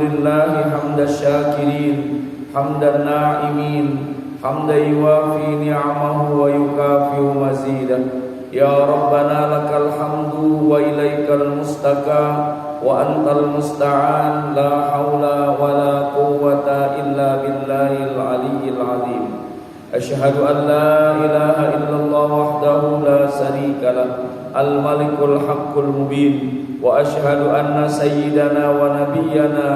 lillahi hamdas syakirin hamdan na'imin hamdan yuwafi ni'amahu wa yukafi'u mazidah. Ya Rabbana lakal hamdu wa ilaikal mustaka wa antal musta'an la hawla wa la quwwata illa billahil aliyyil azim. Asyhadu an la ilaha illallah wahdahu la syarika lah al malikul haqqul mubin wa asyhadu anna sayyidana wa nabiyyana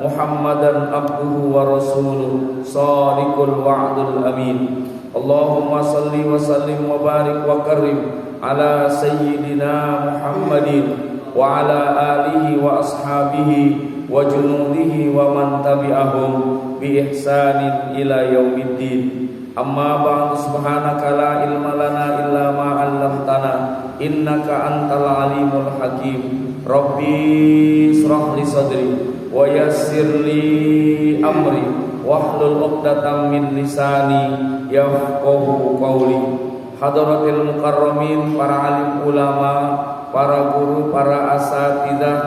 Muhammadan abduhu wa rasuluh shadiqul wa'dul amin. Allahumma salli wa sallim wa barik wa karim ala sayyidina Muhammadin wa ala alihi wa ashabihi wa junudihi wa man tabi'ahum bi ihsanin ila yaumiddin. Amma ba'du, subhanaka la ilma lana illa ma 'allamtana innaka antal alimul hakim. Rabbi ishrah li sadri wa yassir li amri wahlul 'uqdatam min lisani yafqahu qawli. Hadratil mukarramin, para alim ulama, para guru, para asatidzah,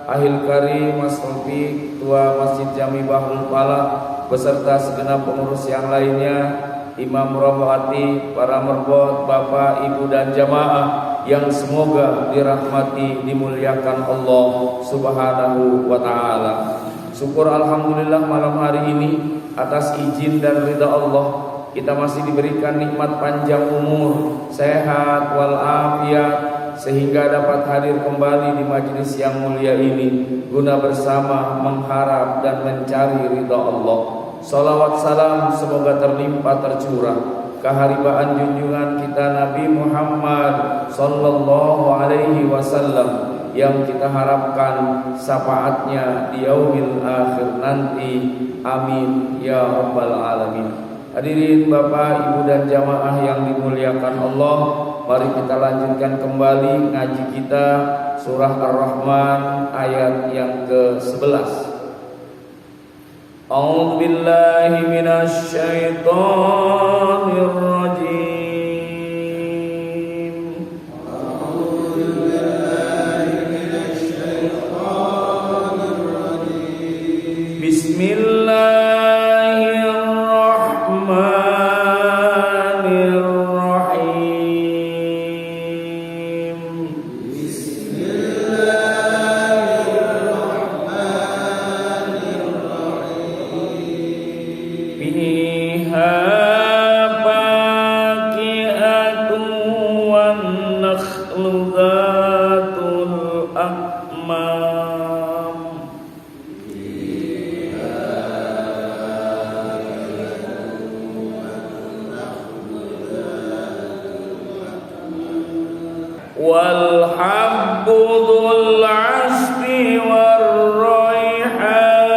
ahil karim, Mas Taufik, Ketua Masjid Jami Bahrul Falah beserta segenap pengurus yang lainnya, imam rohati, para merbot, bapak, ibu dan jamaah yang semoga dirahmati, dimuliakan Allah Subhanahu wa ta'ala. Syukur alhamdulillah malam hari ini atas izin dan ridha Allah kita masih diberikan nikmat panjang umur, sehat walafiat, sehingga dapat hadir kembali di majelis yang mulia ini guna bersama mengharap dan mencari ridha Allah. Salawat salam semoga terlimpah tercurah keharibaan junjungan kita Nabi Muhammad sallallahu alaihi wasallam yang kita harapkan syafaatnya di yaumil akhir nanti. Amin ya rabbal alamin. Hadirin Bapak, Ibu dan jamaah yang dimuliakan Allah, mari kita lanjutkan kembali ngaji kita surah Ar-Rahman ayat yang ke-11. A'udzu billahi minasy syaithanir rajim. A'udzu billahi minasy syaithanir rajim. Bismillahirrahmanirrahim. Fiha faqihatun wan nakhlu dzatul akmam. Wal habbu dzul 'asfi war raihan.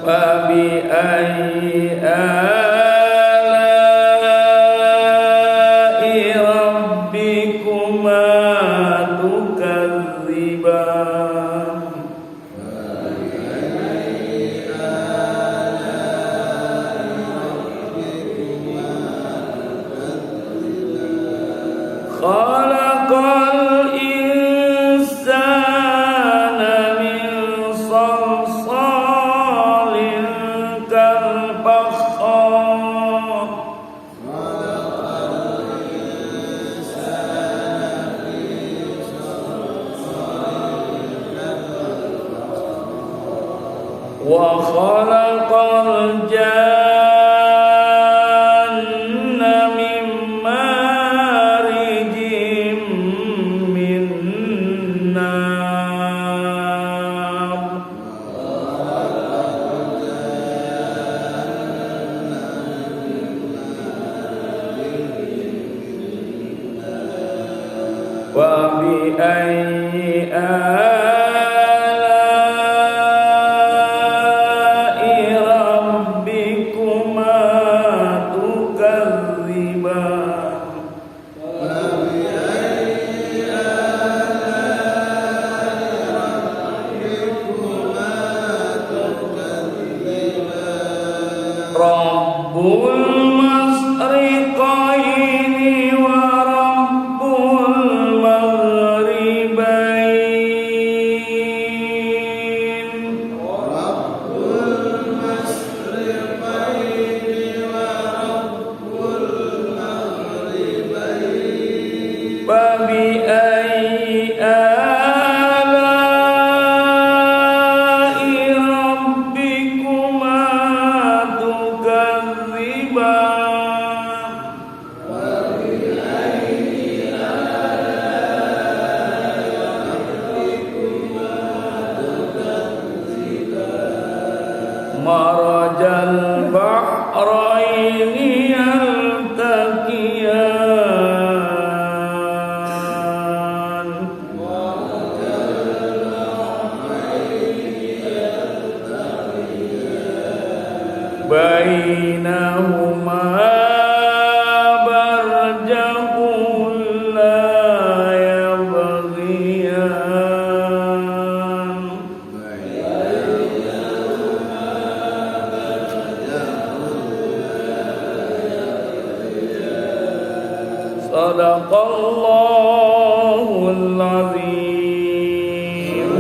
Fa bi ayyi ala'i rabbikuma tukadziban. Khalaqal insana min salsalin kal fakhar. Wa khalaqal janna min marijim min nar. Wa bi ayyi ala'i rabbikuma tukadziban. Rabbul masriqaini فبأي آلاء ربكما تكذبان مرج البحرين يلتقيان بينهما برزخ لا يبغيان Sadaqallahul azim.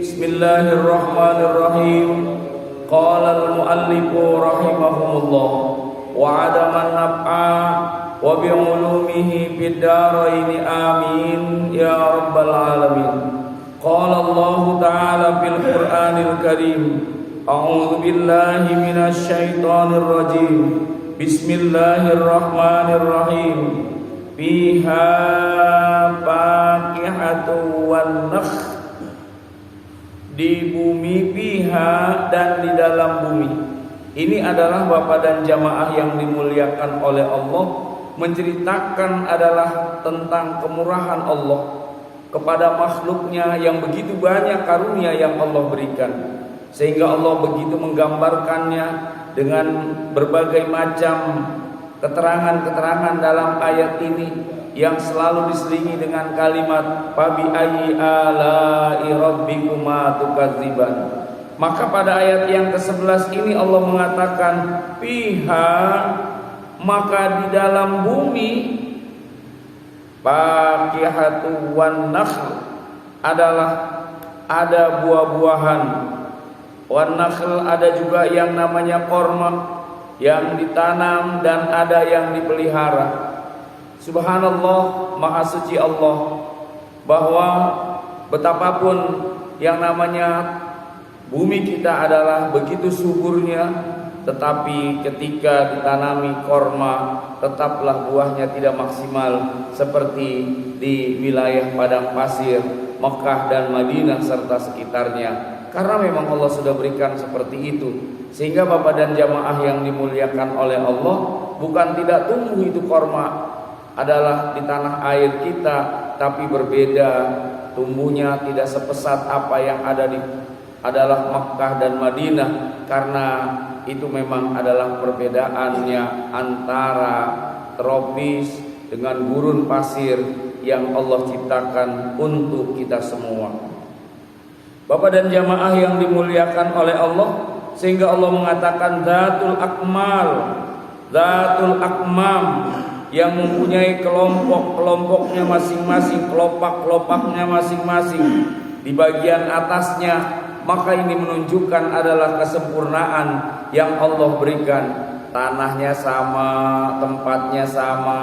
Bismillahirrahmanirrahim. Qala al-muallifu rahimahumullah wa adaman naf'a wa bi'ulumihi fid daraini amin ya rabbal alamin. Qala Allah ta'ala fil Qur'anil Karim. A'udzu billahi minasy syaithanir rajim. Bismillahirrahmanirrahim. Fiha faqihatun wan nakhl. Di bumi fiha dan di dalam bumi. Ini adalah Bapak dan jamaah yang dimuliakan oleh Allah, menceritakan adalah tentang kemurahan Allah kepada makhluknya yang begitu banyak karunia yang Allah berikan. Sehingga Allah begitu menggambarkannya dengan berbagai macam keterangan-keterangan dalam ayat ini yang selalu diselingi dengan kalimat fabi ayyi ala'i rabbikuma tukadziban. Maka pada ayat yang ke-11 ini Allah mengatakan fiha, maka di dalam bumi faqihatu wan nakhl adalah ada buah-buahan. Wan nakhl ada juga yang namanya korma yang ditanam dan ada yang dipelihara. Subhanallah, maha suci Allah, bahwa betapapun yang namanya bumi kita adalah begitu suburnya, tetapi ketika ditanami korma tetaplah buahnya tidak maksimal seperti di wilayah padang pasir Mekah dan Madinah serta sekitarnya. Karena memang Allah sudah berikan seperti itu. Sehingga Bapak dan jamaah yang dimuliakan oleh Allah, bukan tidak tumbuh itu korma adalah di tanah air kita, tapi berbeda tumbuhnya, tidak sepesat apa yang ada di adalah Makkah dan Madinah, karena itu memang adalah perbedaannya antara tropis dengan gurun pasir yang Allah ciptakan untuk kita semua. Bapak dan jamaah yang dimuliakan oleh Allah, sehingga Allah mengatakan Zatul Akmal, Zatul Akmam, yang mempunyai kelompok-kelompoknya masing-masing, kelopak-kelopaknya masing-masing di bagian atasnya. Maka ini menunjukkan adalah kesempurnaan yang Allah berikan. Tanahnya sama, tempatnya sama,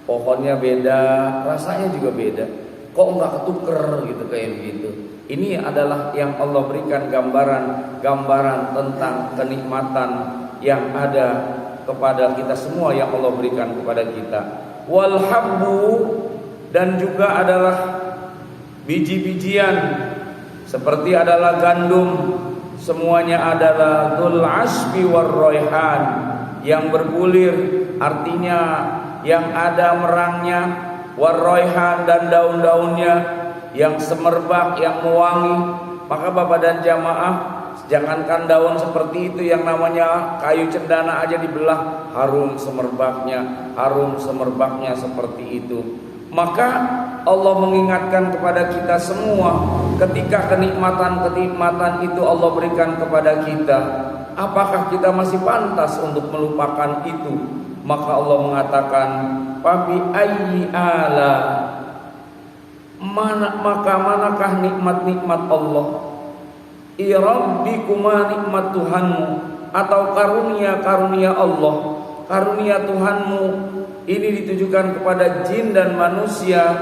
pohonnya beda, rasanya juga beda. Kok enggak ketuker gitu kayak begitu. Ini adalah yang Allah berikan gambaran tentang kenikmatan yang ada kepada kita semua yang Allah berikan kepada kita. Wal habbu, dan juga adalah biji-bijian seperti adalah gandum, semuanya adalah dzul asbi war raihan, yang berbulir, artinya yang ada merangnya, war raihan, dan daun-daunnya yang semerbak, yang mewangi. Maka Bapak dan jamaah, jangankan daun seperti itu, yang namanya kayu cendana aja dibelah, harum semerbaknya seperti itu. Maka Allah mengingatkan kepada kita semua, ketika kenikmatan itu Allah berikan kepada kita, apakah kita masih pantas untuk melupakan itu? Maka Allah mengatakan fabi ayyi ala, manakah nikmat-nikmat Allah? Rabbikuma, nikmat Tuhanmu, atau karunia-karunia Allah, karunia Tuhanmu ini ditujukan kepada jin dan manusia,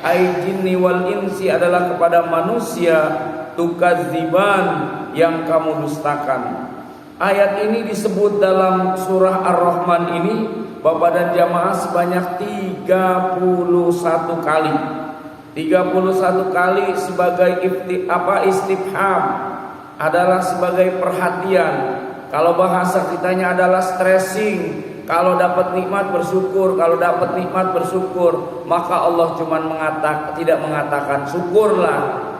ai jinni wal insi adalah kepada manusia, tukadziban yang kamu dustakan. Ayat ini disebut dalam surah Ar-Rahman ini, Bapak dan jamaah, sebanyak 31 kali. 31 kali sebagai istifham, adalah sebagai perhatian. Kalau bahasa kitanya adalah stressing. Kalau dapat nikmat bersyukur, kalau dapat nikmat bersyukur, maka Allah tidak mengatakan syukurlah,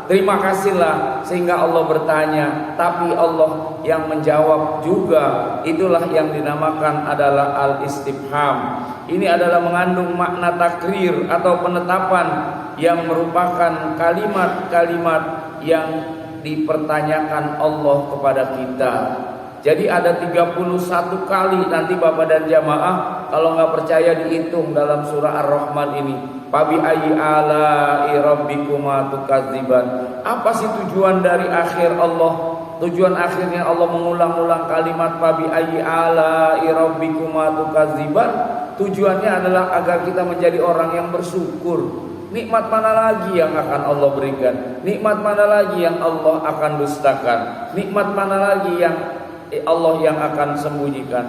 terima kasihlah, sehingga Allah bertanya, tapi Allah yang menjawab juga. Itulah yang dinamakan adalah al-istifham. Ini adalah mengandung makna takrir atau penetapan, yang merupakan kalimat-kalimat yang dipertanyakan Allah kepada kita. Jadi ada 31 kali nanti Bapak dan jamaah, kalau nggak percaya dihitung dalam surah Ar-Rahman ini. Fabi ayyi ala'i rabbikuma tukadziban. Apa sih tujuan dari akhir Allah? Tujuan akhirnya Allah mengulang-ulang kalimat fabi ayyi ala'i rabbikuma tukadziban. Tujuannya adalah agar kita menjadi orang yang bersyukur. Nikmat mana lagi yang akan Allah berikan? Nikmat mana lagi yang Allah akan dustakan? Nikmat mana lagi yang Allah yang akan sembunyikan?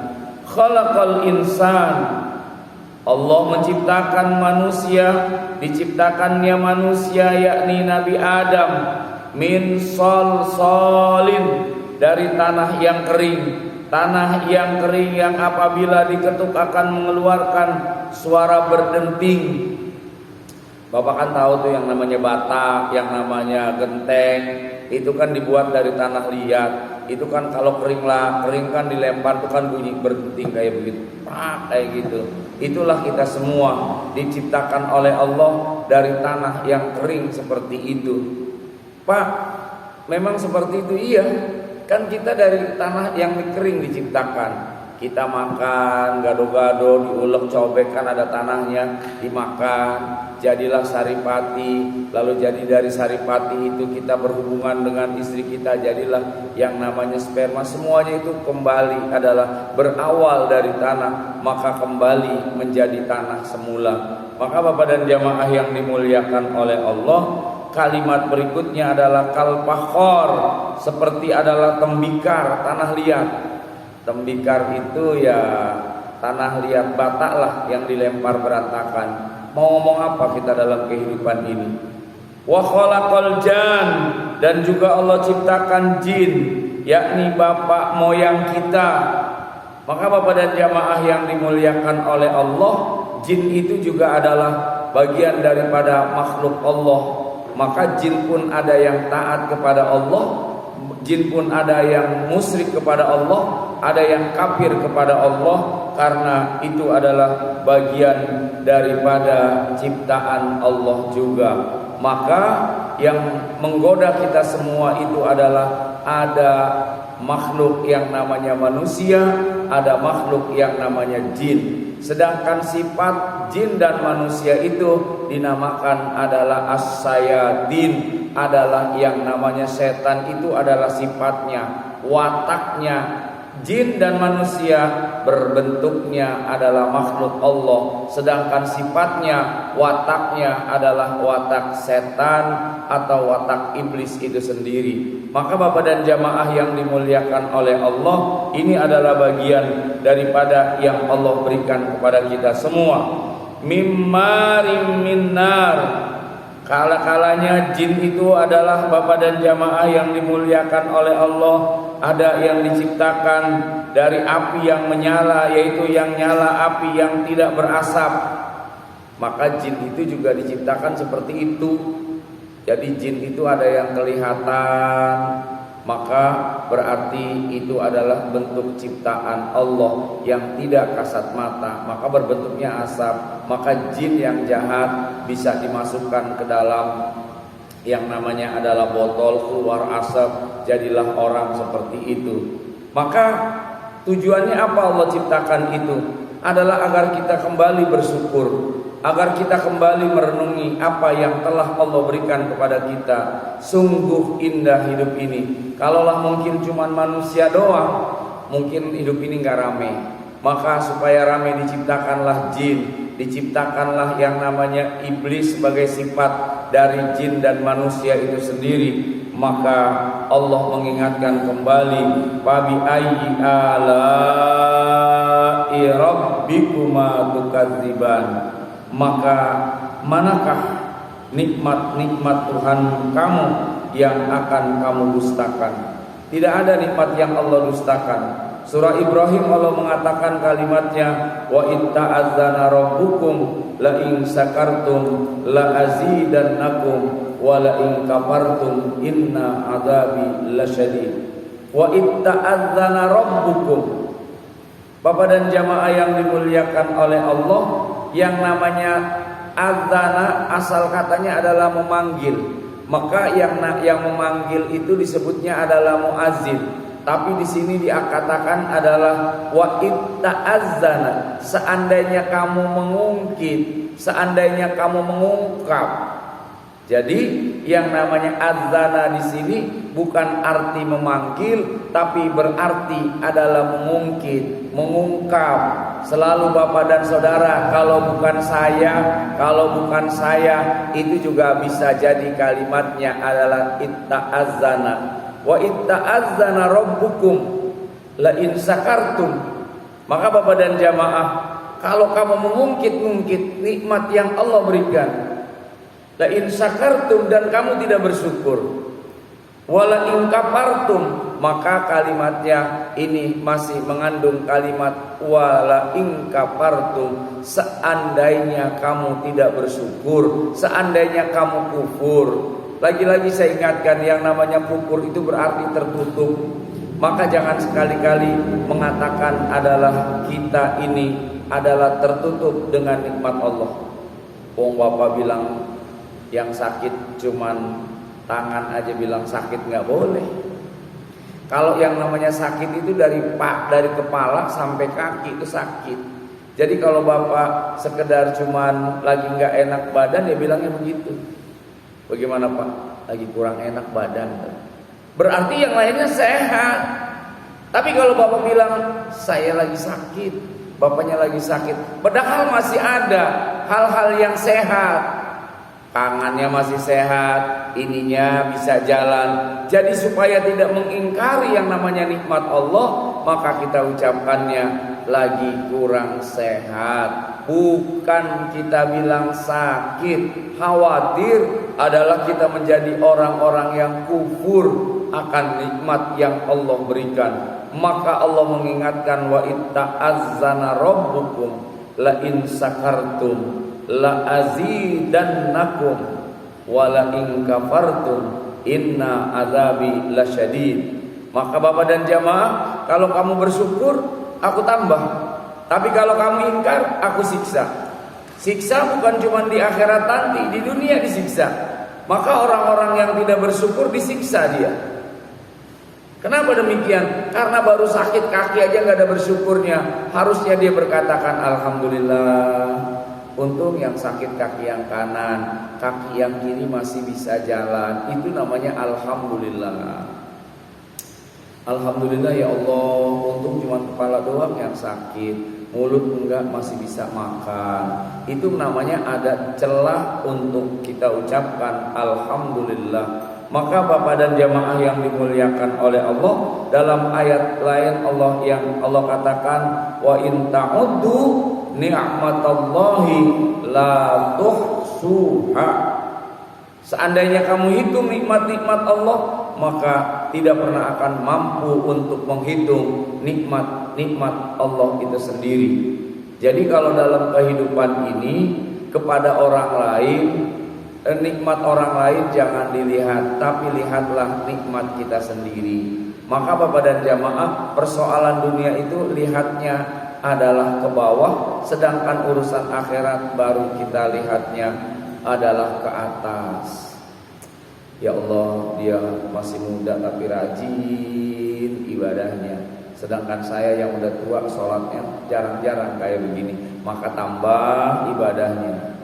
Khalaqal insan. Allah menciptakan manusia, diciptakannya manusia yakni Nabi Adam min salsalin, dari tanah yang kering. Tanah yang kering yang apabila diketuk akan mengeluarkan suara berdenting. Bapak kan tahu tuh yang namanya bata, yang namanya genteng, itu kan dibuat dari tanah liat. Itu kan kalau kering kan dilempar tuh kan bunyi berdenting kayak begitu, kayak gitu. Itulah kita semua diciptakan oleh Allah dari tanah yang kering seperti itu. Pak, memang seperti itu? Iya, kan kita dari tanah yang kering diciptakan. Kita makan gado-gado, diulek cobek, kan ada tanahnya, dimakan, jadilah saripati. Lalu jadi dari saripati itu kita berhubungan dengan istri kita, jadilah yang namanya sperma. Semuanya itu kembali adalah berawal dari tanah, maka kembali menjadi tanah semula. Maka Bapak dan jamaah yang dimuliakan oleh Allah, kalimat berikutnya adalah kalpakhor, seperti adalah tembikar, tanah liat. Tembikar itu ya tanah liat batak lah yang dilempar berantakan. Mau ngomong apa kita dalam kehidupan ini? Wa khalaqal jan, dan juga Allah ciptakan jin, yakni bapak moyang kita. Maka Bapak dan jamaah yang dimuliakan oleh Allah, jin itu juga adalah bagian daripada makhluk Allah. Maka jin pun ada yang taat kepada Allah, jin pun ada yang musyrik kepada Allah, ada yang kafir kepada Allah, karena itu adalah bagian daripada ciptaan Allah juga. Maka yang menggoda kita semua itu adalah ada makhluk yang namanya manusia, ada makhluk yang namanya jin. Sedangkan sifat jin dan manusia itu dinamakan adalah as-sayadin, adalah yang namanya setan. Itu adalah sifatnya, wataknya. Jin dan manusia berbentuknya adalah makhluk Allah, sedangkan sifatnya, wataknya adalah watak setan atau watak iblis itu sendiri. Maka Bapak dan jamaah yang dimuliakan oleh Allah, ini adalah bagian daripada yang Allah berikan kepada kita semua. Mimmarim minnar. Kala-kalanya jin itu adalah Bapak dan jamaah yang dimuliakan oleh Allah, ada yang diciptakan dari api yang menyala, yaitu yang nyala api yang tidak berasap. Maka jin itu juga diciptakan seperti itu. Jadi jin itu ada yang kelihatan, maka berarti itu adalah bentuk ciptaan Allah yang tidak kasat mata, maka berbentuknya asap. Maka jin yang jahat bisa dimasukkan ke dalam yang namanya adalah botol, keluar asap, jadilah orang seperti itu. Maka tujuannya apa Allah ciptakan itu? Adalah agar kita kembali bersyukur, agar kita kembali merenungi apa yang telah Allah berikan kepada kita. Sungguh indah hidup ini. Kalaulah mungkin cuma manusia doang, mungkin hidup ini nggak rame. Maka supaya rame diciptakanlah jin, diciptakanlah yang namanya iblis sebagai sifat dari jin dan manusia itu sendiri. Maka Allah mengingatkan kembali, fabi ayyi ala'i rabbikuma tukadziban. Maka manakah nikmat-nikmat Tuhan kamu yang akan kamu dustakan? Tidak ada nikmat yang Allah dustakan. Surah Ibrahim Allah mengatakan kalimatnya, wa itta'adzana rabbukum la in sakartum la azidannakum wa la in kafartum inna adzabi lasyadid. Wa itta'adzana rabbukum. Bapak dan jamaah yang dimuliakan oleh Allah, yang namanya adzana asal katanya adalah memanggil. Maka yang memanggil itu disebutnya adalah muazzin. Tapi di sini dikatakan adalah wa itta'azzana, seandainya kamu mengungkit, seandainya kamu mengungkap. Jadi yang namanya adzana di sini bukan arti memanggil, tapi berarti adalah mengungkit, mengungkap. Selalu Bapak dan Saudara, kalau bukan saya, itu juga bisa jadi kalimatnya adalah itta'azzana. Wa itta'azzana rabbukum la in sakartum. Maka Bapak dan jamaah, kalau kamu mengungkit-ungkit nikmat yang Allah berikan, la in sakartum, dan kamu tidak bersyukur, wala in kafartum, maka kalimatnya ini masih mengandung kalimat wala in kafartum, seandainya kamu tidak bersyukur, seandainya kamu kufur. Lagi-lagi saya ingatkan, yang namanya kufur itu berarti tertutup. Maka jangan sekali-kali mengatakan adalah kita ini adalah tertutup dengan nikmat Allah. Wong Bapak bilang yang sakit cuman tangan aja bilang sakit, nggak boleh. Kalau yang namanya sakit itu dari kepala sampai kaki itu sakit. Jadi kalau Bapak sekedar cuman lagi nggak enak badan, ya bilangnya begitu. Bagaimana Pak? Lagi kurang enak badan. Berarti yang lainnya sehat. Tapi kalau Bapak bilang saya lagi sakit, Bapaknya lagi sakit, padahal masih ada hal-hal yang sehat. Tangannya masih sehat, ininya bisa jalan. Jadi supaya tidak mengingkari yang namanya nikmat Allah, maka kita ucapkannya lagi kurang sehat. Bukan kita bilang sakit. Khawatir adalah kita menjadi orang-orang yang kufur akan nikmat yang Allah berikan. Maka Allah mengingatkan, wa itta'azzana rabbukum la in sakartum la azidannakum wa la in kafartum inna azabi lasyadid. Maka Bapak dan jamaah, kalau kamu bersyukur, aku tambah. Tapi kalau kamu ingkar, aku siksa. Siksa bukan cuma di akhirat nanti, di dunia disiksa. Maka orang-orang yang tidak bersyukur disiksa dia. Kenapa demikian? Karena baru sakit kaki aja gak ada bersyukurnya. Harusnya dia berkatakan alhamdulillah. Untung yang sakit kaki yang kanan, kaki yang kiri masih bisa jalan. Itu namanya alhamdulillah. Alhamdulillah ya Allah, untung cuma kepala doang yang sakit, mulut enggak, masih bisa makan. Itu namanya ada celah untuk kita ucapkan alhamdulillah. Maka Bapak dan jamaah yang dimuliakan oleh Allah, dalam ayat lain Allah katakan, wa in ta'uddu ni'matallahi la tuhsuha. Seandainya kamu hitung nikmat-nikmat Allah, maka tidak pernah akan mampu untuk menghitung nikmat-nikmat Allah itu sendiri. Jadi kalau dalam kehidupan ini kepada orang lain, nikmat orang lain jangan dilihat, tapi lihatlah nikmat kita sendiri. Maka Bapak dan jamaah, persoalan dunia itu lihatnya adalah ke bawah, sedangkan urusan akhirat baru kita lihatnya adalah ke atas. Ya Allah, dia masih muda tapi rajin ibadahnya. Sedangkan saya yang udah tua sholatnya jarang-jarang kayak begini. Maka tambah ibadahnya.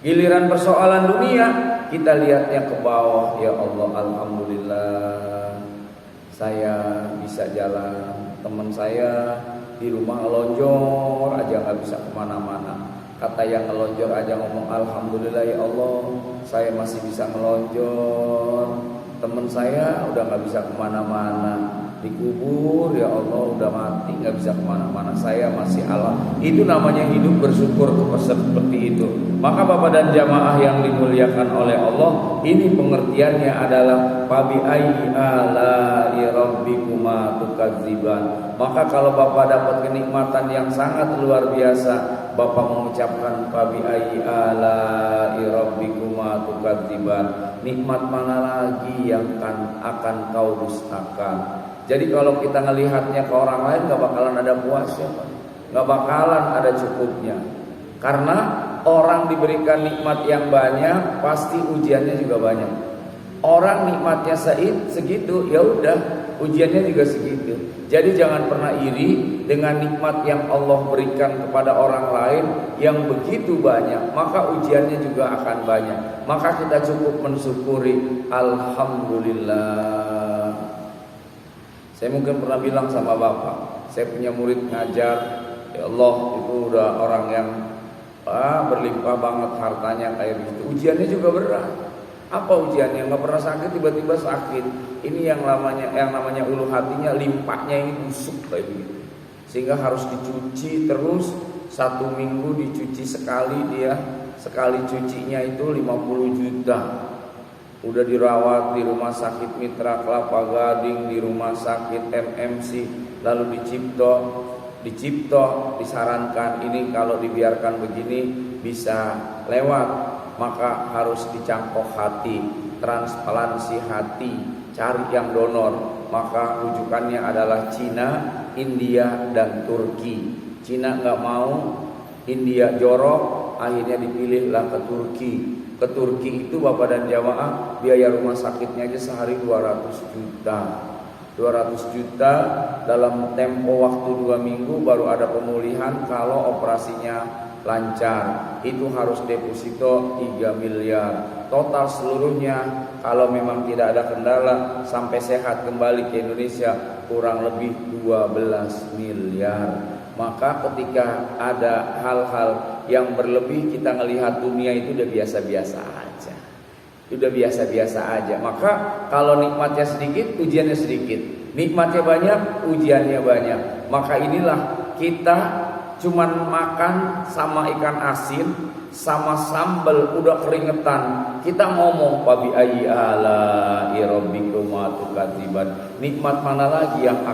Giliran persoalan dunia, kita lihatnya ke bawah. Ya Allah, alhamdulillah saya bisa jalan. teman saya di rumah ngelonjor aja nggak bisa kemana-mana. Kata yang ngelonjor aja ngomong alhamdulillah ya Allah saya masih bisa ngelonjor. Teman saya udah nggak bisa kemana-mana, dikubur ya Allah udah mati nggak bisa kemana-mana, saya masih Allah. Itu namanya hidup bersyukur seperti itu. Maka Bapak dan jamaah yang dimuliakan oleh Allah, ini pengertiannya adalah fabi ayyi ala'i rabbikuma tukadziban. Maka kalau Bapak dapat kenikmatan yang sangat luar biasa, Bapak mengucapkan fabi ayyi ala'i rabbikuma tukadziban. Nikmat mana lagi yang akan kau dustakan? Jadi kalau kita ngelihatnya ke orang lain gak bakalan ada puasnya, gak bakalan ada cukupnya. Karena orang diberikan nikmat yang banyak, pasti ujiannya juga banyak. Orang nikmatnya segitu, ya udah ujiannya juga segitu. Jadi jangan pernah iri dengan nikmat yang Allah berikan kepada orang lain yang begitu banyak, maka ujiannya juga akan banyak. Maka kita cukup mensyukuri alhamdulillah. Saya mungkin pernah bilang sama Bapak, saya punya murid ngajar, ya Allah itu udah orang yang berlimpah banget hartanya kayak gitu. Ujiannya juga berat. Apa ujiannya? Nggak pernah sakit, tiba-tiba sakit. Ini yang namanya ulu hatinya, limpahnya ini busuk kayak gitu. Sehingga harus dicuci terus, 1 minggu dicuci sekali dia. Sekali cucinya itu 50 juta. Udah dirawat di rumah sakit Mitra Kelapa Gading, di rumah sakit MMC, lalu di Cipto disarankan ini kalau dibiarkan begini bisa lewat, maka harus dicangkok hati, transplantasi hati, cari yang donor. Maka rujukannya adalah Cina, India, dan Turki. Cina nggak mau, India jorok, akhirnya dipilihlah ke Turki. Ke Turki itu Bapak dan jamaah biaya rumah sakitnya aja sehari 200 juta. 200 juta dalam tempo waktu 2 minggu baru ada pemulihan. Kalau operasinya lancar itu harus deposito 3 miliar. Total seluruhnya kalau memang tidak ada kendala sampai sehat kembali ke Indonesia kurang lebih 12 miliar. Maka ketika ada hal-hal yang berlebih, kita ngelihat dunia itu udah biasa-biasa aja. Udah biasa-biasa aja. Maka kalau nikmatnya sedikit, ujiannya sedikit. Nikmatnya banyak, ujiannya banyak. Maka inilah kita cuman makan sama ikan asin, sama sambal udah keringetan. Kita ngomong fabi ayyi ala'i rabbikuma tukadziban. Nikmat mana lagi yang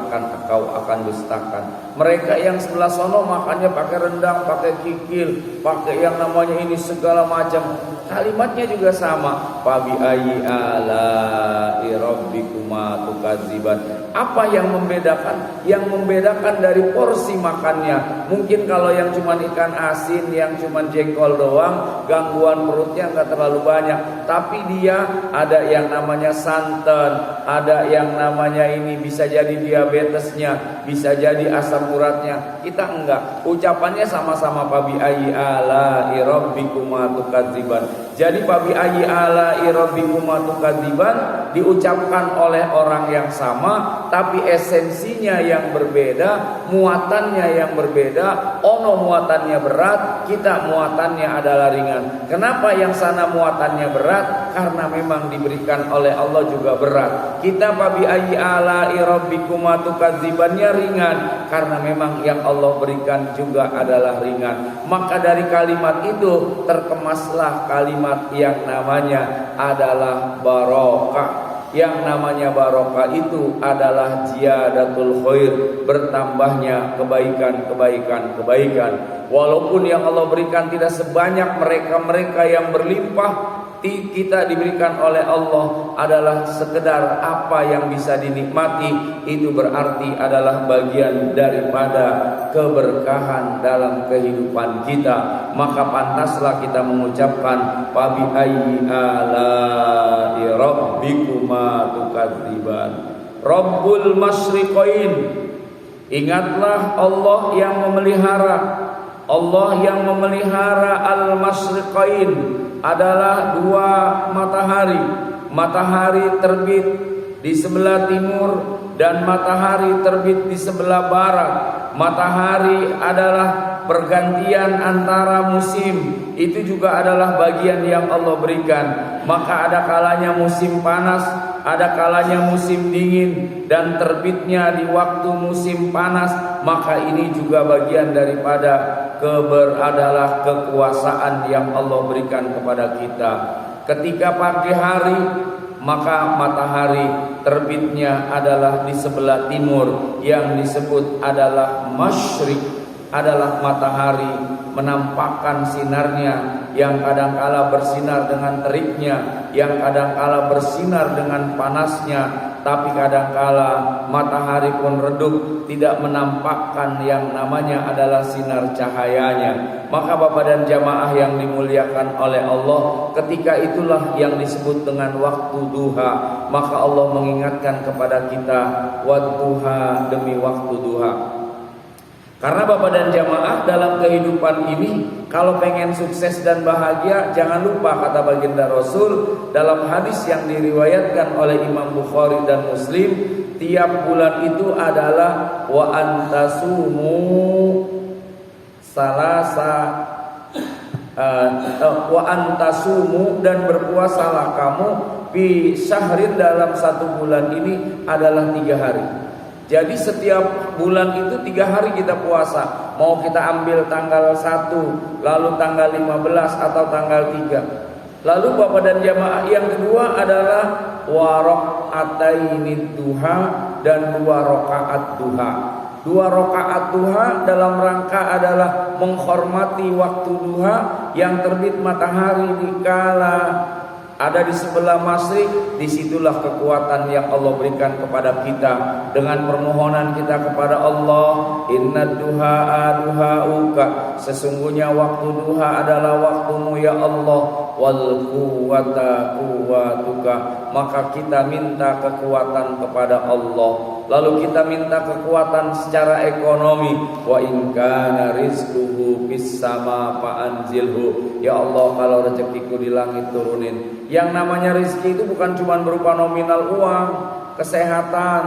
kau akan dustakan? Mereka yang sebelah sono makannya pakai rendang, pakai kikil, pakai yang namanya ini segala macam. Kalimatnya juga sama. Fabi ayyi ala'i rabbikuma tukadziban. Apa yang membedakan? Yang membedakan dari porsi makannya. Mungkin kalau yang cuma ikan asin, yang cuma jengkol doang, gangguan perutnya nggak terlalu banyak. Tapi dia ada yang namanya santan, ada yang namanya ini bisa jadi diabetesnya, bisa jadi asam uratnya. Kita enggak. Ucapannya sama-sama fabi ayyi ala'i rabbikuma tukadziban. Jadi fabi ayyi ala'i rabbikuma tukadziban diucapkan oleh orang yang sama, tapi esensinya yang berbeda, muatannya yang berbeda. Ono muatannya berat, kita muatannya adalah ringan. Kenapa yang sana muatannya berat? Karena memang diberikan oleh Allah juga berat. Kita fabi ayyi ala'i rabbikuma tukadzibannya ringan, karena memang yang Allah berikan juga adalah ringan. Maka dari kalimat itu terkemaslah kalimat yang namanya adalah barokah. Yang namanya barokah itu adalah ziyadatul khair, bertambahnya kebaikan. Walaupun yang Allah berikan tidak sebanyak mereka yang berlimpah, kita diberikan oleh Allah adalah sekedar apa yang bisa dinikmati. Itu berarti adalah bagian daripada keberkahan dalam kehidupan kita. Maka pantaslah kita mengucapkan fabi ayyi ala'i rabbikuma tukadziban. Rabbul masyriqain. Ingatlah Allah yang memelihara. Allah yang memelihara al-masyriqain adalah 2 matahari. Matahari terbit di sebelah timur, dan matahari terbit di sebelah barat. Matahari adalah pergantian antara musim. Itu juga adalah bagian yang Allah berikan. Maka ada kalanya musim panas, ada kalanya musim dingin, dan terbitnya di waktu musim panas. Maka ini juga bagian daripada adalah kekuasaan yang Allah berikan kepada kita. Ketika pagi hari, maka matahari terbitnya adalah di sebelah timur, yang disebut adalah masyrik, adalah matahari menampakkan sinarnya, yang kadangkala bersinar dengan teriknya, yang kadangkala bersinar dengan panasnya, tapi kadangkala matahari pun redup, tidak menampakkan yang namanya adalah sinar cahayanya. Maka Bapak dan jamaah yang dimuliakan oleh Allah, ketika itulah yang disebut dengan waktu duha. Maka Allah mengingatkan kepada kita, wadduha, demi waktu duha. Karena Bapak dan jamaah dalam kehidupan ini, kalau pengen sukses dan bahagia, jangan lupa kata baginda Rasul dalam hadis yang diriwayatkan oleh Imam Bukhari dan Muslim, tiap bulan itu adalah wa antasumu salasa wa antasumu, dan berpuasalah kamu bi syahrin, dalam satu bulan ini adalah 3 hari. Jadi setiap bulan itu 3 hari kita puasa. Mau kita ambil tanggal 1, lalu tanggal 15 atau tanggal 3. Lalu Bapak dan jamaah yang kedua adalah warakaataini duha, dan 2 rakaat duha. 2 rakaat duha dalam rangka adalah menghormati waktu duha yang terbit matahari dikala ada di sebelah masyrik. Disitulah kekuatan yang Allah berikan kepada kita dengan permohonan kita kepada Allah, inna duha duhauka, sesungguhnya waktu duha adalah waktumu ya Allah, wal quwwata quwwatuka, maka kita minta kekuatan kepada Allah. Lalu kita minta kekuatan secara ekonomi, wa in kana rizquhu fis sama fa anzilhu, ya Allah kalau rezekiku di langit turunin. Yang namanya rezeki itu bukan cuma berupa nominal uang, kesehatan.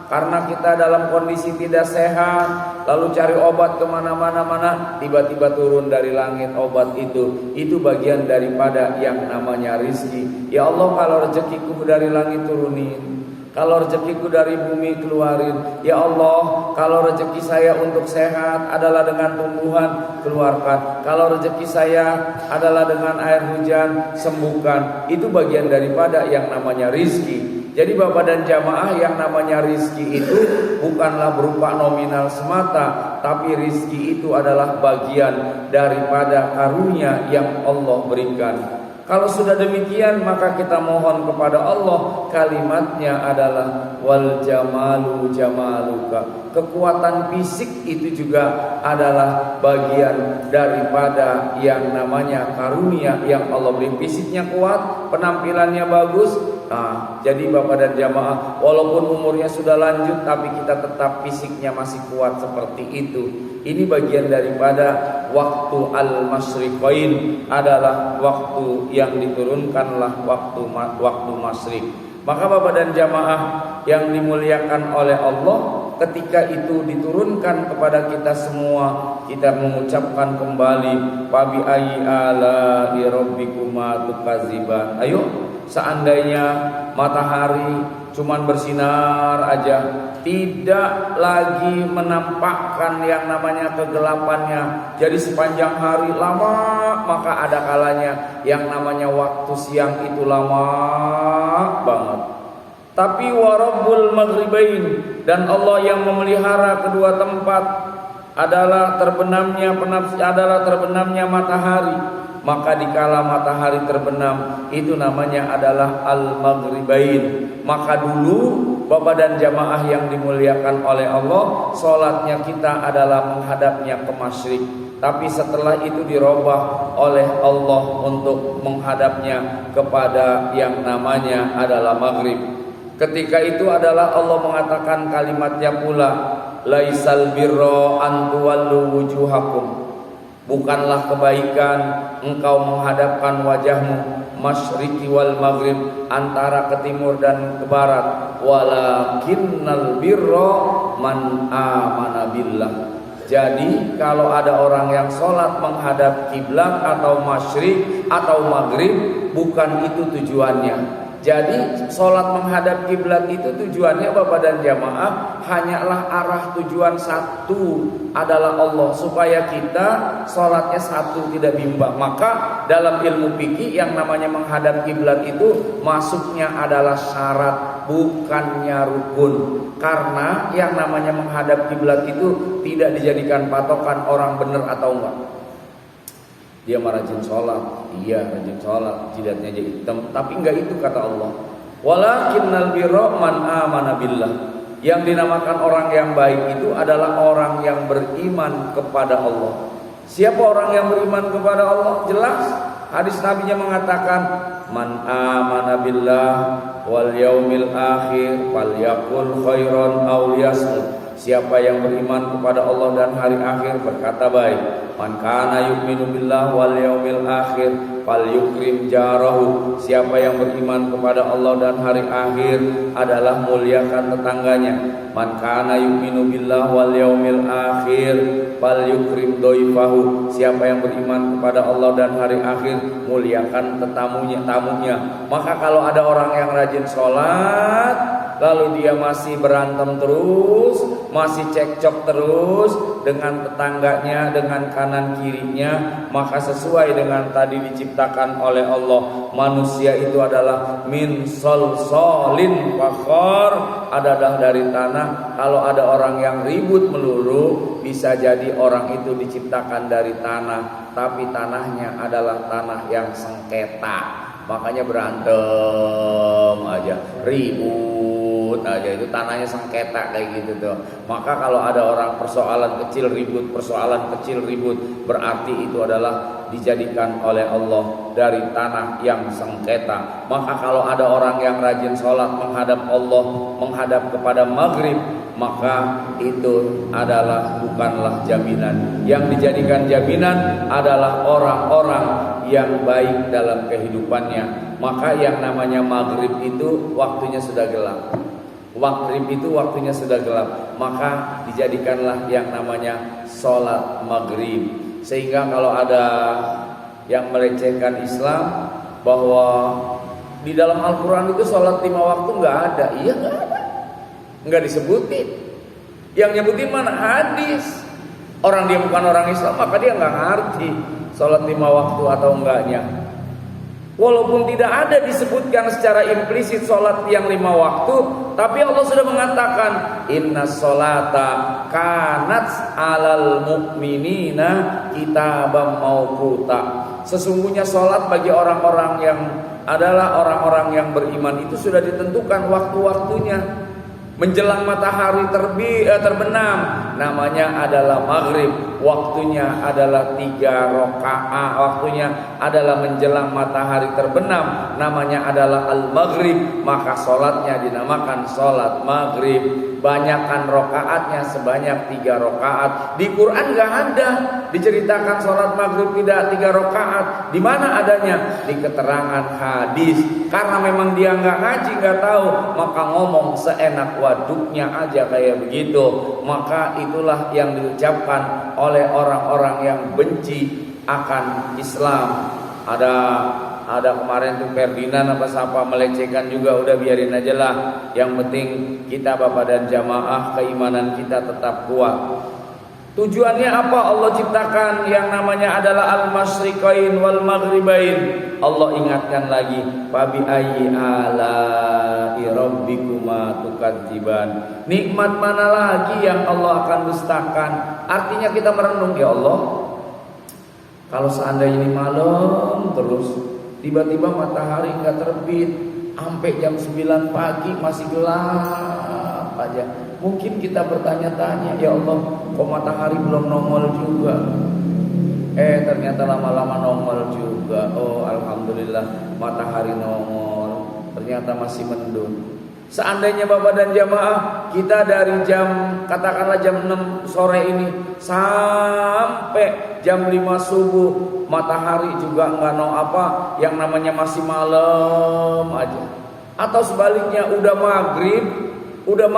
Karena kita dalam kondisi tidak sehat, lalu cari obat kemana-mana, tiba-tiba turun dari langit obat itu. Itu bagian daripada yang namanya rezeki. Ya Allah kalau rezekiku dari langit turunin, kalau rezekiku dari bumi keluarin. Ya Allah, kalau rezeki saya untuk sehat adalah dengan tumbuhan, keluarkan. Kalau rezeki saya adalah dengan air hujan, sembuhkan. Itu bagian daripada yang namanya rizki. Jadi Bapak dan jamaah, yang namanya rizki itu bukanlah berupa nominal semata, tapi rizki itu adalah bagian daripada karunia yang Allah berikan. Kalau sudah demikian, maka kita mohon kepada Allah, kalimatnya adalah wal jamalu jamaluka. Kekuatan fisik itu juga adalah bagian daripada yang namanya karunia yang Allah beri. Fisiknya kuat, penampilannya bagus. Nah, jadi Bapak dan jamaah, walaupun umurnya sudah lanjut, tapi kita tetap fisiknya masih kuat seperti itu. Ini bagian daripada waktu al-masyriqain, adalah waktu yang diturunkanlah waktu masyrik. Maka Bapak dan jamaah yang dimuliakan oleh Allah, ketika itu diturunkan kepada kita semua, kita mengucapkan kembali wa bi ayyi ala rabbikuma tukadziban. Ayo, seandainya matahari cuman bersinar aja, tidak lagi menampakkan yang namanya kegelapannya, jadi sepanjang hari lama, maka ada kalanya yang namanya waktu siang itu lama banget. Tapi warabbul maghribain, dan Allah yang memelihara kedua tempat adalah terbenamnya matahari. Maka dikala matahari terbenam, itu namanya adalah al-maghribain. Maka dulu Bapak dan jamaah yang dimuliakan oleh Allah, sholatnya kita adalah menghadapnya ke masyrik. Tapi setelah itu dirubah oleh Allah untuk menghadapnya kepada yang namanya adalah maghrib. Ketika itu adalah Allah mengatakan kalimatnya pula, laisal birra an tuwallu wujuhakum. Bukanlah kebaikan engkau menghadapkan wajahmu masyriqi wal maghrib, antara ke timur dan ke barat. Walakinnal birra man amana billah. Jadi kalau ada orang yang sholat menghadap kiblat atau masyriq atau maghrib, bukan itu tujuannya. Jadi sholat menghadap kiblat itu tujuannya Bapak dan jamaah hanyalah arah tujuan satu adalah Allah, supaya kita sholatnya satu, tidak bimbang. Maka dalam ilmu fikih yang namanya menghadap kiblat itu masuknya adalah syarat, bukannya rukun. Karena yang namanya menghadap kiblat itu tidak dijadikan patokan orang benar atau enggak. Dia mah rajin sholat, iya rajin sholat, jidatnya jadi hitam, tapi enggak itu kata Allah. Walakinnal birra man amana billah. Yang dinamakan orang yang baik itu adalah orang yang beriman kepada Allah. Siapa orang yang beriman kepada Allah? Jelas hadis Nabi-Nya mengatakan, man amana billah wal yaumil akhir falyaqul khairan aw liyasmut. Siapa yang beriman kepada Allah dan hari akhir berkata baik. Man kana yu'minu billah wal yaumil akhir falyukrim jarahu. Siapa yang beriman kepada Allah dan hari akhir adalah muliakan tetangganya. Man kana yu'minu billah wal yaumil akhir falyukrim dhaifahu. Siapa yang beriman kepada Allah dan hari akhir, muliakan tamunya. Maka kalau ada orang yang rajin sholat, lalu dia masih berantem terus, masih cekcok terus dengan tetangganya, dengan kanan kirinya, maka sesuai dengan tadi diciptakan oleh Allah, manusia itu adalah min solsolin fakhor, adalah dari tanah. Kalau ada orang yang ribut melulu, bisa jadi orang itu diciptakan dari tanah, tapi tanahnya adalah tanah yang sengketa. Makanya berantem aja, ribut aja, itu tanahnya sengketa kayak gitu tuh. Maka kalau ada orang persoalan kecil ribut, berarti itu adalah dijadikan oleh Allah dari tanah yang sengketa. Maka kalau ada orang yang rajin sholat menghadap Allah, menghadap kepada maghrib, maka itu adalah bukanlah jaminan. Yang dijadikan jaminan adalah orang-orang yang baik dalam kehidupannya. Maka yang namanya maghrib itu waktunya sudah gelap. Maghrib itu waktunya sudah gelap, maka dijadikanlah yang namanya sholat maghrib. Sehingga kalau ada yang melecehkan Islam bahwa di dalam Al-Quran itu sholat 5 waktu nggak ada, iya nggak ada, nggak disebutin. Yang nyebutin mana? Hadis. Orang dia bukan orang Islam, maka dia nggak ngerti sholat 5 waktu atau enggaknya. Walaupun tidak ada disebutkan secara implisit sholat yang 5 waktu, tapi Allah sudah mengatakan inna sholata kanat alal mu'minina kitabam mauquta. Sesungguhnya sholat bagi orang-orang yang adalah orang-orang yang beriman itu sudah ditentukan waktu-waktunya. Menjelang matahari terbenam namanya adalah maghrib, waktunya adalah 3 rakaat, waktunya adalah menjelang matahari terbenam namanya adalah al-maghrib, maka sholatnya dinamakan sholat maghrib. Banyakkan rakaatnya sebanyak 3 rakaat. Di Quran gak ada diceritakan sholat maghrib tidak 3 rakaat. Di mana adanya? Di keterangan hadis. Karena memang dia nggak ngaji, nggak tahu, maka ngomong seenak waduknya aja kayak begitu. Maka itulah yang diucapkan oleh orang-orang yang benci akan Islam. Ada kemarin tuh Ferdinand apa siapa melecehkan juga, udah biarin aja lah. Yang penting kita Bapak dan jamaah keimanan kita tetap kuat. Tujuannya apa Allah ciptakan yang namanya adalah al-masyriqain wal maghribain? Allah ingatkan lagi, fabi ayyi ala'i rabbikuma tukadziban. Nikmat mana lagi yang Allah akan dustakan? Artinya kita merenung, ya Allah, kalau seandainya ini malam terus tiba-tiba matahari enggak terbit sampai jam 9 pagi masih gelap aja, mungkin kita bertanya-tanya, ya Allah, kok matahari belum nongol juga? Ternyata lama-lama nongol juga. Oh, alhamdulillah matahari nongol. Ternyata masih mendung. Seandainya Bapak dan jamaah kita dari jam katakanlah jam 6 sore ini sampai jam 5 subuh matahari juga nggak know apa, yang namanya masih malam aja. Atau sebaliknya udah maghrib udah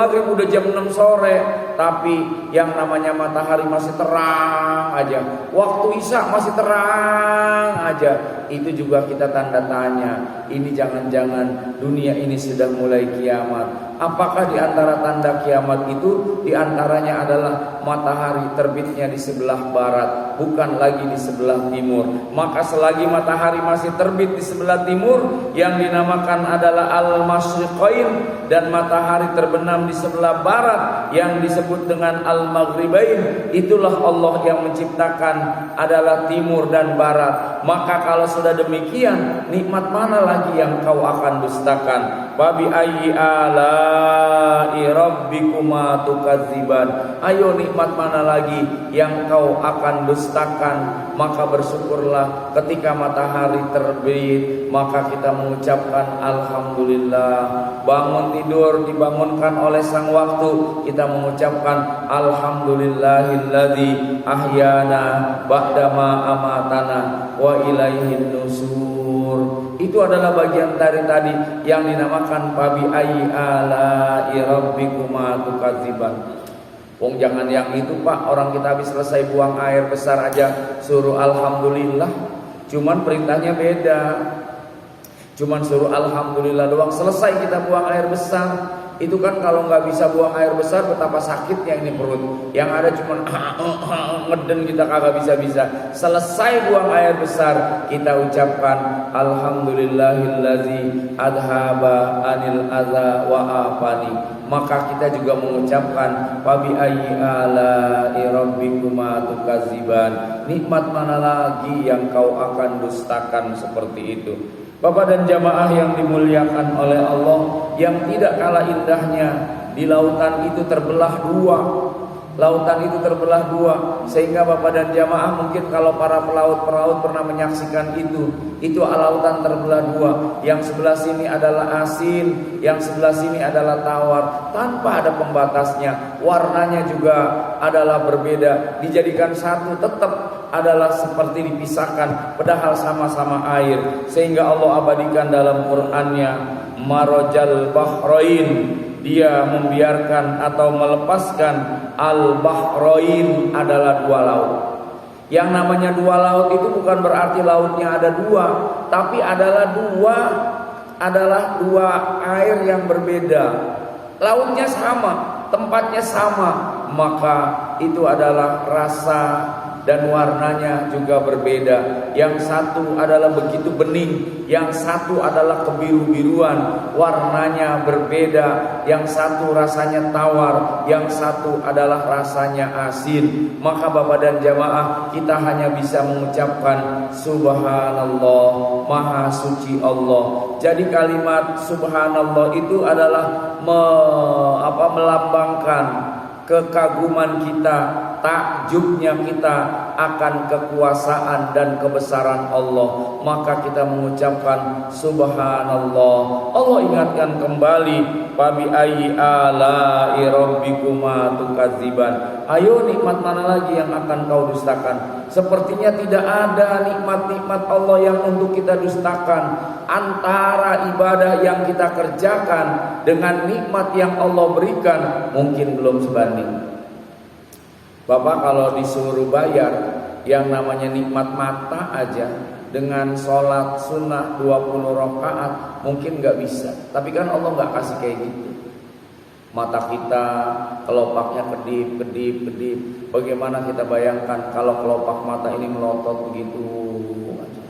jam 6 sore tapi yang namanya matahari masih terang aja, waktu isya masih terang aja, itu juga kita tanda tanya, ini jangan-jangan dunia ini sudah mulai kiamat. Apakah di antara tanda kiamat itu di antaranya adalah matahari terbitnya di sebelah barat, bukan lagi di sebelah timur. Maka selagi matahari masih terbit di sebelah timur yang dinamakan adalah al-masyriqain, dan matahari terbenam di sebelah barat yang disebut dengan al-maghribain, itulah Allah yang menciptakan adalah timur dan barat. Maka kalau sudah demikian, nikmat mana lagi yang kau akan dustakan? Babi ayyi ala'i rabbikuma tukadziban. Ayo, nikmat mana lagi yang kau akan dustakan? Maka bersyukurlah ketika matahari terbit, maka kita mengucapkan alhamdulillah. Bangun tidur dibangunkan oleh sang waktu, kita mengucapkan alhamdulillahilladzi ahyana ba'dama amatana wa ilaihin nusur. Itu adalah bagian dari tadi yang dinamakan fabi ayyi ala'i rabbikuma tukadziban. Wong jangan yang itu Pak, orang kita habis selesai buang air besar aja suruh alhamdulillah. Cuman perintahnya beda. Cuman suruh alhamdulillah doang, selesai kita buang air besar. Itu kan kalau nggak bisa buang air besar betapa sakitnya ini perut. Yang ada cuman ngeden, kita kagak bisa-bisa. Selesai buang air besar kita ucapkan alhamdulillahilladzi adhaba anil adza wa afani. Maka kita juga mengucapkan fabi ayyi ala'i rabbikuma tukadziban. Nikmat mana lagi yang kau akan dustakan seperti itu? Bapak dan jamaah yang dimuliakan oleh Allah, yang tidak kalah indahnya di lautan itu terbelah dua. Lautan itu terbelah dua, sehingga Bapak dan jamaah mungkin kalau para pelaut pernah menyaksikan itu lautan terbelah dua. Yang sebelah sini adalah asin, yang sebelah sini adalah tawar, tanpa ada pembatasnya. Warnanya juga adalah berbeda, dijadikan satu tetap adalah seperti dipisahkan, padahal sama-sama air. Sehingga Allah abadikan dalam Qur'annya, marajal bahrain, dia membiarkan atau melepaskan al-bahrain adalah dua laut. Yang namanya dua laut itu bukan berarti lautnya ada dua, tapi adalah dua air yang berbeda. Lautnya sama, tempatnya sama, maka itu adalah rasa dan warnanya juga berbeda. Yang satu adalah begitu bening, yang satu adalah kebiru-biruan, warnanya berbeda. Yang satu rasanya tawar, yang satu adalah rasanya asin. Maka Bapak dan jamaah, kita hanya bisa mengucapkan subhanallah, maha suci Allah. Jadi kalimat subhanallah itu adalah melambangkan kekaguman kita, takjubnya kita akan kekuasaan dan kebesaran Allah. Maka kita mengucapkan subhanallah. Allah ingatkan kembali, fabi ayyi ala'i rabbikuma tukadziban. Ayo, nikmat mana lagi yang akan kau dustakan? Sepertinya tidak ada nikmat-nikmat Allah yang untuk kita dustakan. Antara ibadah yang kita kerjakan dengan nikmat yang Allah berikan mungkin belum sebanding. Bapak kalau disuruh bayar yang namanya nikmat mata aja dengan sholat sunnah 20 rakaat mungkin gak bisa. Tapi kan Allah gak kasih kayak gitu. Mata kita kelopaknya kedip. Bagaimana kita bayangkan kalau kelopak mata ini melotot begitu aja.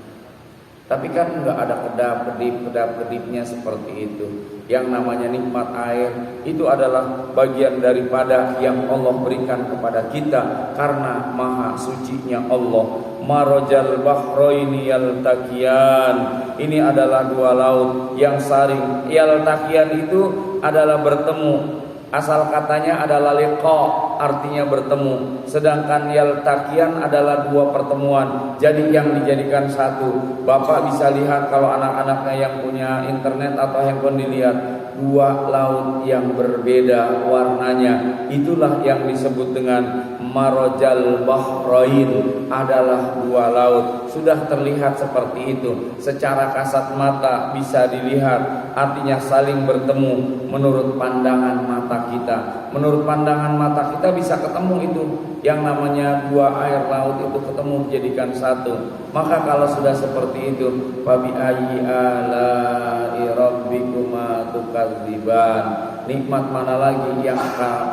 Tapi kan nggak ada kedap-kedipnya seperti itu. Yang namanya nikmat air itu adalah bagian daripada yang Allah berikan kepada kita karena maha sucinya Allah. Marajal bahraini yaltaqiyan. Ini adalah dua laut yang saling. Yaltaqiyan itu adalah bertemu. Asal katanya adalah liqa, artinya bertemu. Sedangkan yaltaqiyan adalah dua pertemuan. Jadi yang dijadikan satu. Bapak bisa lihat kalau anak-anaknya yang punya internet atau handphone dilihat. dua laut yang berbeda warnanya. Itulah yang disebut dengan marajal bahrain, adalah dua laut. Sudah terlihat seperti itu, secara kasat mata bisa dilihat, artinya saling bertemu menurut pandangan mata kita. Menurut pandangan mata kita bisa ketemu itu, yang namanya dua air laut itu ketemu menjadikan satu. Maka kalau sudah seperti itu, fabi ayyi ala'i rabbikuma tukadziban, nikmat mana lagi yang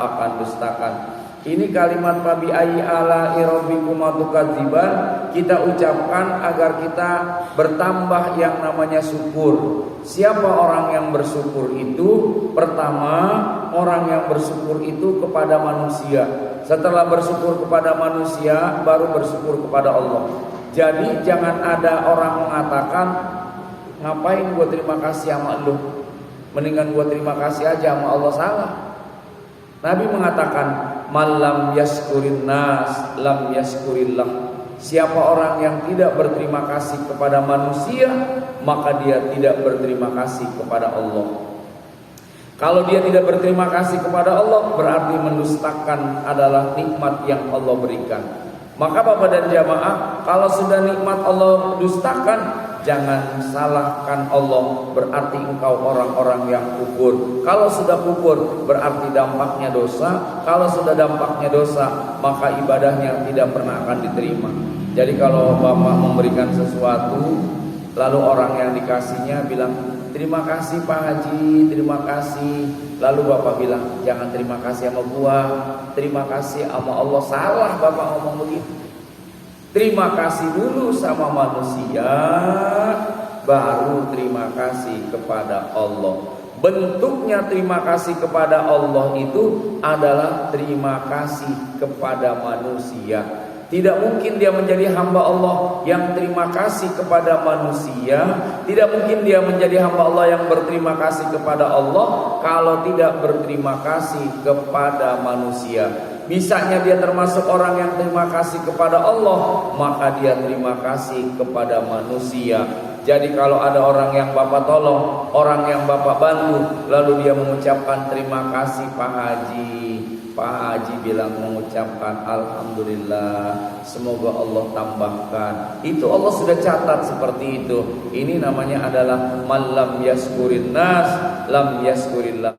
akan dustakan. Ini kalimat fabi ayyi ala'i rabbikuma tukadziban kita ucapkan agar kita bertambah yang namanya syukur. Siapa orang yang bersyukur itu? Pertama, orang yang bersyukur itu kepada manusia. Setelah bersyukur kepada manusia, baru bersyukur kepada Allah. Jadi jangan ada orang mengatakan, ngapain gua terima kasih sama lu, mendingan gua terima kasih aja sama Allah. Salah. Nabi mengatakan, malam yaskurin nas lam yaskurillah. Siapa orang yang tidak berterima kasih kepada manusia, maka dia tidak berterima kasih kepada Allah. Kalau dia tidak berterima kasih kepada Allah, berarti mendustakan adalah nikmat yang Allah berikan. Maka Bapak dan jamaah, kalau sudah nikmat Allah dustakan, jangan salahkan Allah, berarti engkau orang-orang yang kufur. Kalau sudah kufur, berarti dampaknya dosa. Kalau sudah dampaknya dosa, maka ibadahnya tidak pernah akan diterima. Jadi kalau Bapak memberikan sesuatu, lalu orang yang dikasihnya bilang, terima kasih Pak Haji, terima kasih. Lalu Bapak bilang, jangan terima kasih sama gua, terima kasih sama Allah. Salah Bapak ngomong begitu. Terima kasih dulu sama manusia, baru terima kasih kepada Allah. Bentuknya terima kasih kepada Allah itu adalah terima kasih kepada manusia. Tidak mungkin dia menjadi hamba Allah yang terima kasih kepada manusia. Tidak mungkin dia menjadi hamba Allah yang berterima kasih kepada Allah kalau tidak berterima kasih kepada manusia. Bisanya dia termasuk orang yang terima kasih kepada Allah, maka dia terima kasih kepada manusia. Jadi kalau ada orang yang Bapak tolong, orang yang Bapak bantu, lalu dia mengucapkan terima kasih Pak Haji, Pak Haji bilang mengucapkan alhamdulillah, semoga Allah tambahkan. Itu Allah sudah catat seperti itu. Ini namanya adalah man lam yaskurin nas lam yaskurillah.